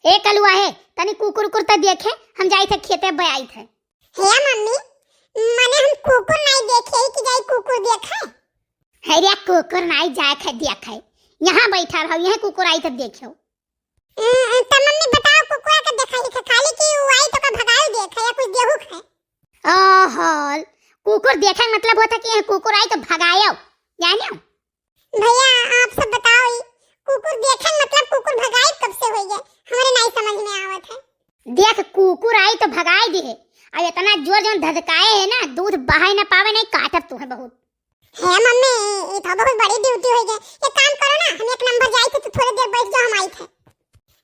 ए कलुआ है तनी कुकुर कुकुर त देखे हम जाई थे खेते बयाई थे। हे मम्मी माने हम कुकुर नहीं देखे कि जाई कुकुर देखे। है रे कुकुर नहीं जाए खे देखे यहाँ बैठा रहो यह कुकुर आई तो देखो। त मम्मी बताओ कुकुर के देखाई थे खाली कि वो आई तो का भगाओ देखे या कुछ देहु खे। ओहो कुकुर देखे मतलब होता कि कुकुर आई तो भगायो जानो। भैया आप सब बताओ कुकुर देखे मतलब कुकुर भगाई कब से होई है हमारे नहीं समझ में आवत है। देख कुकुर आई तो भगाई दी है और इतना जोर जोर धधकाए है ना दूध बहाई ना पावे नहीं काटब तू है बहुत। है मम्मी ये तो बहुत बड़ी ड्यूटी हो गई। एक काम करो ना हम एक नंबर जाई थे तो थोड़ी देर बैठ जाओ हम आई थे।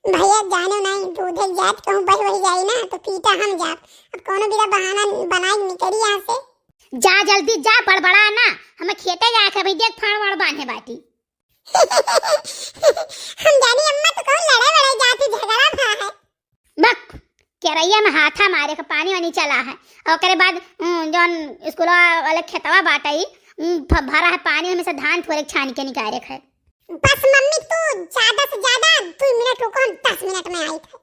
भैया जानो नहीं दूध है जात कहूं बह वही जाई ना तो पीटा हम जात अब कोनो बिना बहाना बनाई निकली यहां से। जा जल्दी जा बड़बड़ा ना हमें खेते जाए के भाई देख फाड़ वाड़ बांधे बाटी। हम जानी अम्मा तो कहूं लड़े लड़े जाती झगड़ा भा है। बक केरैया में हाथा मारे का पानी वानी चला है और करे बाद जौन स्कूल वाले खेतवा बाटाई भरा है पानी में से धान थोड़े छान के निकाले है। बस मम्मी तू ज्यादा से ज्यादा 2 मिनट रुको हम 10 मिनट में आई थे।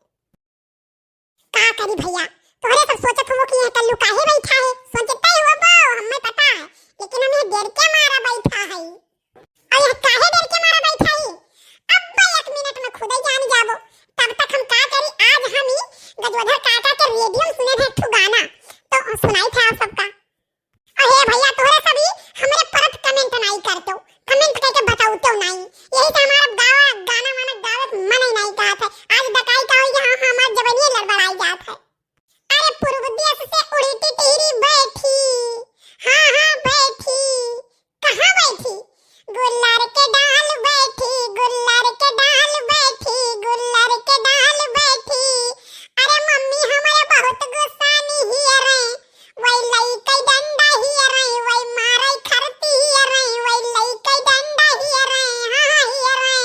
का करी भैया तोरे सब सोचत हो कि ये कल्लू काहे बैठा है सोचते ही हो बो हमें पता है लेकिन हमें डर के मारा बैठा है। और ये काहे डर के मारा बैठा है अब भाई 1 मिनट में खुद ही जान जाबो। तब तक हम का करी आज हम ही गजवधर काका के रेडियो सुने थे ठु गाना तो सुनाई थे आप सबका। अरे भैया तोरे सभी हमरे परत कमेंट नहीं करतो कमेंट करके बताओ तो नहीं यही तो हमारा गाना माना दावत मन ही नहीं कहा था। आज दकाई का हो यहाँ हमार जवानी लड़बड़ाई जात है। अरे पूर्व देश से उड़ती टिहरी बैठी हाँ हाँ बैठी कहाँ बैठी गुल्लर के डाल बैठी गुल्लर के डाल बैठी गुल्लर के डाल बैठी। अरे मम्मी हमारे बहुत गुस्सा नहीं है रे वही लई कई डंडा ही रे वही मारे खरती ही रे वही लई कई डंडा ही रे हाँ ही रे।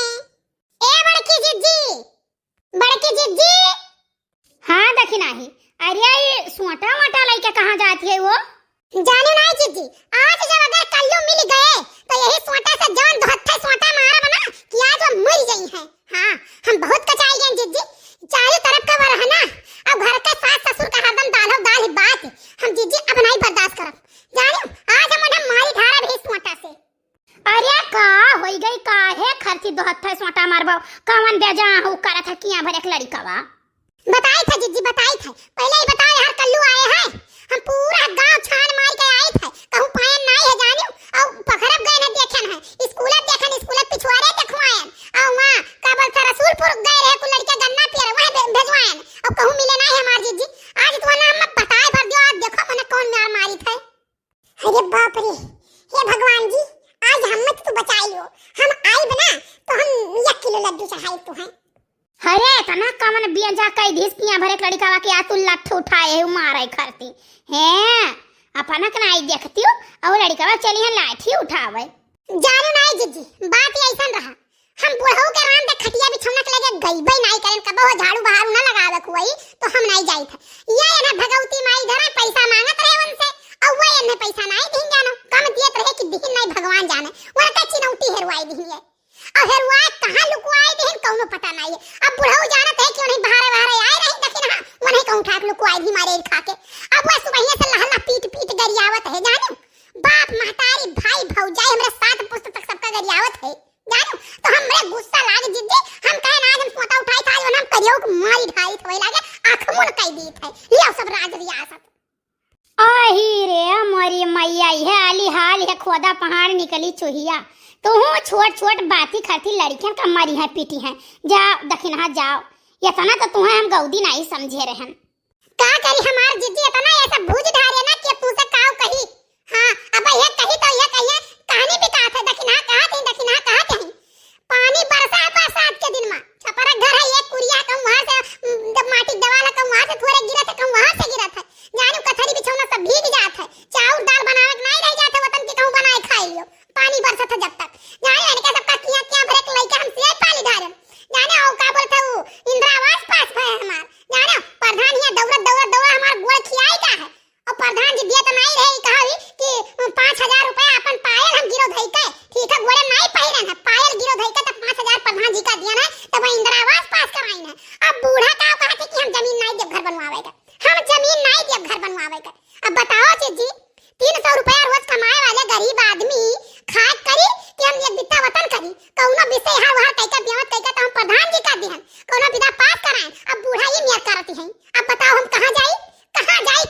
ए बड़की जिज्जी हाँ देखी नहीं। अरे ये सोटा मोटा लइका कहाँ जाती है वो जाने नहीं जिज्जी आज जब अगर कल्लू मिल गए तो यही सोटा से जान धोथे सोटा मारा बना कि आज वो मर गई है। हाँ हम बहुत कचाई गए जिज्जी चारों तरफ का वर है ना अब घर के सास ससुर का हरदम दाल दाल ही बात हम जिज्जी अब नहीं बर्दाश्त करब जानो आज हम उन्हें मारी धारा भी सोटा से। अरे का होई गई का है खर्ची दोहत्था सोटा मारबो कवन बेजा हो करत है किया भर एक लड़कावा। बताई था जिज्जी बताई था पहले ही बताओ यार कल्लू आए हैं हम पूरा गांव छान मार के आए थे कहूं पायन नहीं है जानो और पखरब गए न देखन है स्कूल पिछवाड़े देखवायन और वहां काबल से रसूलपुर गए रहे को लड़का गन्ना पियर वहां भेजवायन और कहूं मिले नहीं हमार जिज्जी आज तो नाम मत बताए भर दियो आज देखो मने कौन मार मारी थे। अरे बाप रे हे भगवान जी आज हम मत तो बचाइयो हम आई बना तो हम 1 किलो लड्डू चढ़ाई तो है। अरे तना कमन बियजा कई दिस किया भरे लड़कावा के आतु लठ उठाए है मारे खरती हैं अपना के नहीं देखती हो और लड़कावा चली है लाठी उठावे। जानो नहीं जिज्जी बात ही ऐसा रहा हम बुढ़ऊ के राम दे खटिया बिछौना के लगे गईबे नहीं करें कबो झाड़ू बहारू ना लगावे कोई तो हम नहीं जाई था ये ना भगवती माई धरा पैसा मांगत रहे उनसे और वो इन्हें पैसा नहीं दिन जानो कम दियत रहे कि दिन नहीं भगवान जाने वो का चिनौती हेरवाई दिन है और हेरवाई कहां लुकवाई दिन कौनो पता नहीं है। अब बुढ़ऊ जानत है कि उन्हें बाहर बाहर आए रही दखिन हां उन्हें कहूं ठाक लुकवाई भी मारे खा के अब वो सुबह से लहला पीट पीट गरियावत है जानो बाप महतारी भाई भौजाई हमरे 7 पुस्त तक सबका गरियावत है जानो तो हमरे गुस्सा लागे जिद्दी हम कहे ना आज हम सोटा उठाई था और हम करियो को मारी ढाई थोई लागे आंख मुन कई दी थे लिया सब राज रियासत। आही रे हमारी मैया है आली हाल है खोदा पहाड़ निकली चुहिया तो हूँ छोट छोट बाती खरती लड़कियां का मरी है पीटी है जाओ दखिना जाओ इतना तो तुम्हें हम गौदी नहीं समझे रहन का करी हमार जिद्दी इतना ऐसा भूज ढारे ना कि तू से काव कही हां अब ये कही तो ये कहिए कहानी भी कहा था दखिना कहा कहीं पानी बरसात के दिन में छपरा घर है एक कुरिया का वहां से जब माटी दवाला का वहां से थोड़े गिरा था वहां से गिरा था जानो कथरी बिछौना सब भीग जात है चाउर दाल बनावे नहीं रह जाते वतन के कहूं बनाए खाई लियो पानी बरसत है जब तक जाने इनका सबका किया भरे लइका हम से पाली धारन जाने औ का बोलता हूं इंदिरा आवास पास है हमार जाने प्रधान ये दौड़ हमार गोड़ खियाई का है और प्रधान जी दिया तो नहीं रहे कहा कि 5000 रुपया अपन पायल हम गिरो धई के ठीक है गोड़े नहीं पहिरन है पायल गिरो धई के तो 5000 अब बूढ़ा का कहते कि हम जमीन नहीं देव घर बनवावे का, हम जमीन नहीं देव घर बनवावे का। अब बताओ जीजी 300 रुपया रोज कमाए वाले गरीब आदमी खाए करी कि हम एक बित्ता वतन करी कौनो विषय है वहां कई का ब्याह कई का तो हम प्रधान जी का दिहन कौनो विदा पास कराएं। अब बूढ़ा ये मियां करती है। अब बताओ हम कहां जाई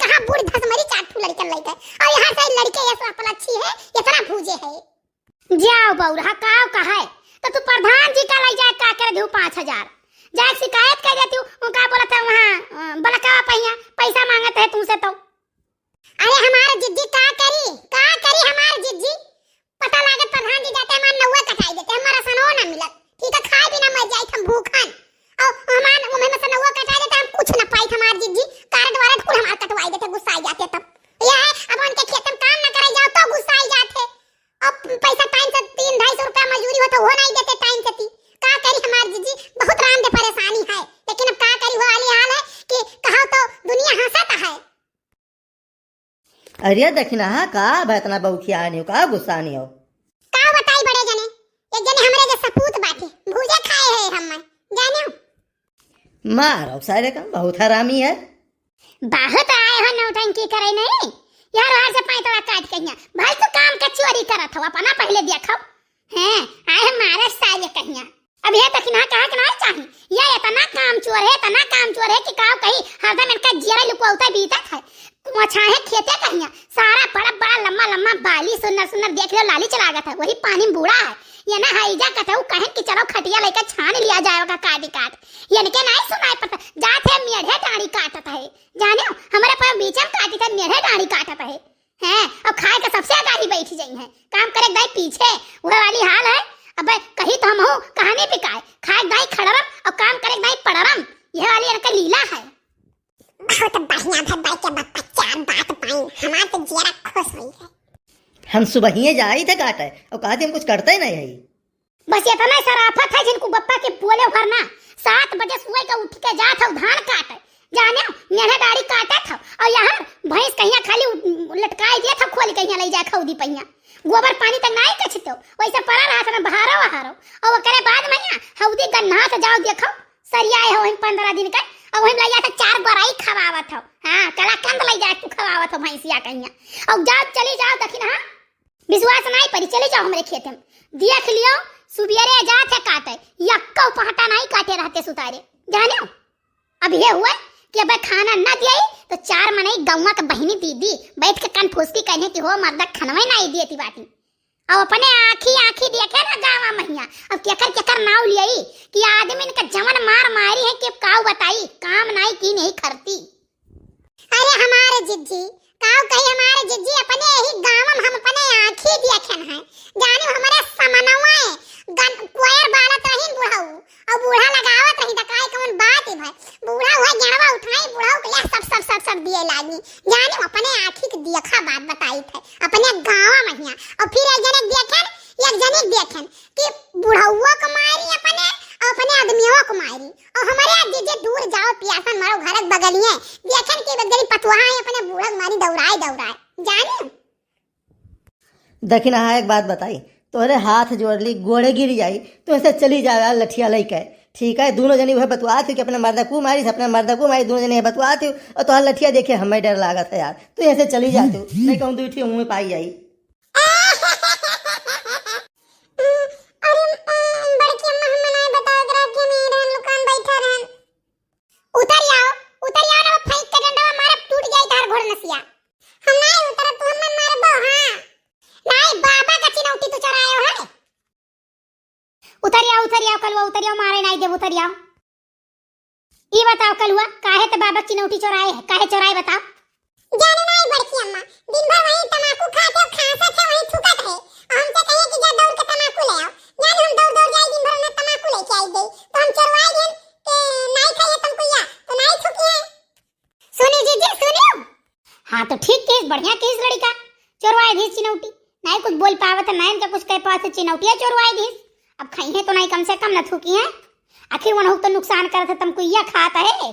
कहां बूढ़ धसमरी चाट फूल लड़के लइका और यहां से लड़के ये सब अच्छी है इतना भूजे है। जाओ बौरा काव कहे तो तू प्रधान जी का ले जाए का कर दू 5000 जाए शिकायत कर देती हूँ का बोला था वहाँ बलका पहिया पैसा मांगते है तुमसे तो। अरे हमारे जिज्जी का करी हमारे जिज्जी पता लागत प्रधान जी जाते हमार नौवा कटाई देते हमारा सनो ना मिलत ठीक है खाए बिना मर जाई हम भूखन और हमार वो में से नौवा कटाई देते हम कुछ ना पाई हमार जिज्जी कार्ड वारड कुल हमार कटवाई देते गुस्सा आ जाते तब ये है अब उनके खेत में काम ना कराई जाओ तो गुस्सा आ जाते। अब पैसा टाइम से 300-250 रुपया मजदूरी हो तो वो नहीं देते टाइम से का करी हमार जिज्जी बहुत राम दे परेशानी है लेकिन अब का करी वो वाली हाल है कि कहो तो दुनिया हंसता है। अरे दखिना का इतना बहुखिया नहीं हो का गुस्सा नहीं हो का बताई बड़े जने एक जने हमरे जे सपूत बाटे भूजे खाए है हम जाने हो। मारो सारे का बहुत हरामी है। बहुत आए हो नौटंकी करे नहीं यार वहां से पैसा काट के यहाँ भाई तू काम का चोरी करत हो अपना पहले देखो हैं आए हमारे साले कहिया अब ये तक ना कहा कि नहीं चाहिए ये इतना काम चोर है कि का कहीं हरदम इनका जीरा लुकवाता बीता है मोछाहे खेते कहिया सारा बड़ा बड़ा लम्बा लम्बा बाली सुंदर देख लो लाली चला था वही पानी में बूढ़ा है ये ना हाईजा कहता कहें कि चलो खटिया लेकर छान लिया जाएगा काट ये इनके नहीं सुनाई पड़ता जाते मेढ़े डाड़ी काटता है जाने हमारे पास बीच में काटी था मेढ़े डाड़ी काटता है हैं अब खाए का सबसे आगे बैठी जाई है काम करे दाई पीछे वो वाली हाल है। अब कहीं तो हम हो कहानी पिकाए खाए दाई खड़रम और काम करे दाई पड़रम यह वाली इनका लीला है। बहुत बढ़िया भाई के बच्चा बात पाई हमार तो जरा खुश हुई है। हम सुबह ही जाई थे काटे और कहते हम कुछ करते ही नहीं है बस इतना शराफत है जिनको बप्पा के बोले भरना 7 बजे सुबह का उठ के जात हो धान काटे जाने मेढ़े दाढ़ी काटे था और यहाँ भैंस कहिया खाली लटकाई दिया था खोल कहिया ले जाए खौदी पहिया गोबर पानी तक नहीं कछतो वैसे पड़ा रहा था बहारो और वो करे बाद में हौदी गन्ना से जाओ देखो सरियाए हो 15 दिन का और वही ले जाता 4 बराई खवावत हो हां कलाकंद ले जाए तू खवावत हो भैंसिया कहिया और जाओ चली जाओ दखिन हां विश्वास नहीं पड़ी चले जाओ हमारे खेत में देख लियो सुबेरे जाते काटे यक्को पहटा नहीं काटे रहते सुतारे जाने अब ये हुआ कि अब खाना न दिए तो 4 मने गौवा का बहनी दीदी बैठ के कान फूसकी कहने की हो मर्दा खनवे नहीं दिए थी बाटी अब अपने आँखी देखे ना गावा महिया अब केकर नाव लियाई कि आदमी का जमन मारी है कि काऊ बताई काम नहीं की नहीं करती। अरे हमारे जिज्जी काऊ कही हमारे जिज्जी अपने ही गांव में हम अपने आँखी देखन है जाने हमारे समनवा है कोयर बाला तहिन बुढ़ाऊ और बूढ़ा लगावत रही दकाई कौन बात है भाई बूढ़ा हुआ गणवा उठाई बूढ़ाऊ के लिए सब दिए लागी जाने अपने आँखी के देखा बात बताई थे अपने गांव में और फिर एक जने देखें कि बुढ़ाऊआ को मारी अपने और अपने आदमियों को मारी और हमारे जिज्जी दूर जाओ पियासन मारो घर बगलिए देखें कि बगली पतवा है अपने बूढ़ा मारी दौड़ाए जाने दखिना एक बात बताई तोहरे हाथ जोड़ ली गोड़े गिर जाई तो ऐसे चली जाए लठिया लेके ठीक है दोनों जनी वह बतवा थी कि अपने मर्दा को मारी दोनों जने बतवा थी और तो लठिया देखे हमें डर लगा था यार तो ऐसे चली जाती नहीं कहूँ दूठी मुँह में पाई जाई। उतरिया मारे नहीं देव उतरिया ये बताओ कल हुआ काहे तो बाबा चिनौटी चोराए है काहे चोराए बताओ। जाने नहीं बड़की अम्मा दिन भर वही तमाकू खाते और खासत है वही थूकत है और हमसे कहिए कि जा दौड़ के तमाकू ले आओ जाने हम दौड़ जाए दिन भर में तमाकू लेके आई दे तो हम चोरवाई देन के नहीं खाइए तुमको या तो नहीं थूकी है। सुनी जीजी सुनियो हां तो ठीक केस बढ़िया केस लड़का चोरवाए दी चिनौटी नहीं कुछ बोल पावत नहीं तो कुछ कह पावत चिनौटिया चोरवाए दी अब खाई है तो नहीं कम से कम न थूकी है आखिर वन हो तो नुकसान करत तुमको यह खाता है।